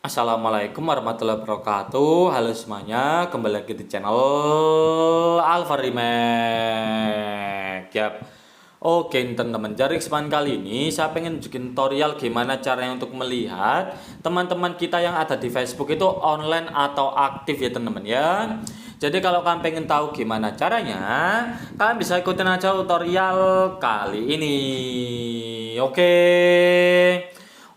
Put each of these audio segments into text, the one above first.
Assalamualaikum warahmatullahi wabarakatuh. Halo semuanya, kembali lagi di channel Alfa Remake. Yap. Oke teman-teman, jadi kesempatan kali ini saya pengen bikin tutorial gimana caranya untuk melihat teman-teman kita yang ada di Facebook itu online atau aktif ya teman-teman ya. Jadi kalau kalian pengen tahu gimana caranya, kalian bisa ikutin aja tutorial kali ini. Oke.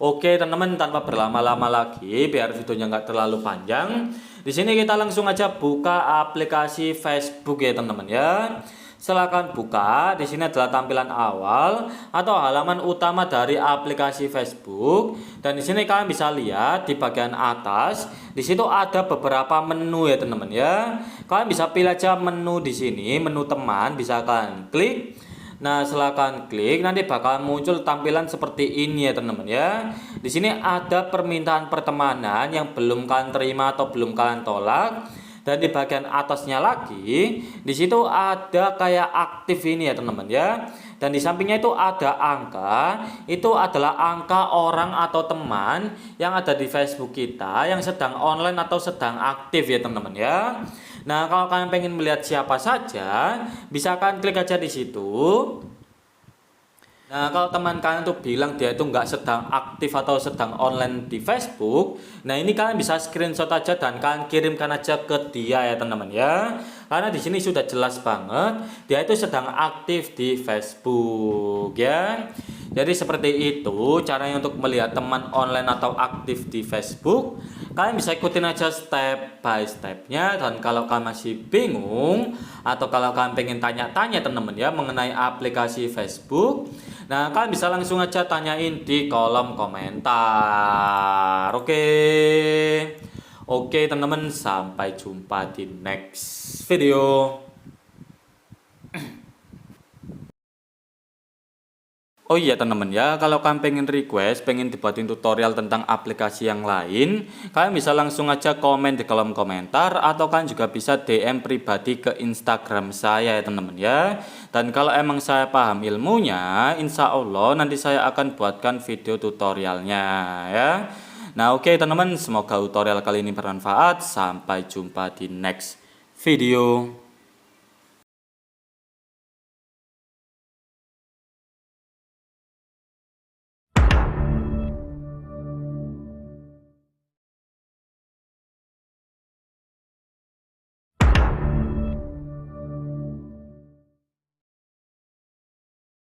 Oke teman-teman, tanpa berlama-lama lagi biar videonya nggak terlalu panjang. Di sini kita langsung aja buka aplikasi Facebook ya teman-teman ya. Silakan buka. Di sini adalah tampilan awal atau halaman utama dari aplikasi Facebook. Dan di sini kalian bisa lihat di bagian atas, di situ ada beberapa menu ya teman-teman ya. Kalian bisa pilih aja menu di sini, menu teman, bisa kalian klik. Nah, silakan klik, nanti bakal muncul tampilan seperti ini ya teman-teman ya. Di sini ada permintaan pertemanan yang belum kalian terima atau belum kalian tolak. Dan di bagian atasnya lagi, di situ ada kayak aktif ini ya teman-teman ya. Dan di sampingnya itu ada angka, itu adalah angka orang atau teman yang ada di Facebook kita yang sedang online atau sedang aktif ya teman-teman ya. Nah, kalau kalian pengen melihat siapa saja, bisa kalian klik aja di situ. Nah, kalau teman kalian tuh bilang dia itu nggak sedang aktif atau sedang online di Facebook, nah ini kalian bisa screenshot aja dan kalian kirimkan aja ke dia ya teman-teman ya. Karena di sini sudah jelas banget dia itu sedang aktif di Facebook ya. Jadi seperti itu caranya untuk melihat teman online atau aktif di Facebook. Kalian bisa ikutin aja step by stepnya, dan kalau kalian masih bingung atau kalau kalian pengen tanya-tanya teman-teman ya mengenai aplikasi Facebook, nah kalian bisa langsung aja tanyain di kolom komentar. Oke teman-teman, sampai jumpa di next video. Oh iya teman-teman ya, kalau kalian pengen request, pengen dibuatin tutorial tentang aplikasi yang lain, kalian bisa langsung aja komen di kolom komentar, atau kalian juga bisa DM pribadi ke Instagram saya ya teman-teman ya. Dan kalau emang saya paham ilmunya, insya Allah nanti saya akan buatkan video tutorialnya ya. Nah oke teman-teman, semoga tutorial kali ini bermanfaat. Sampai jumpa di next video.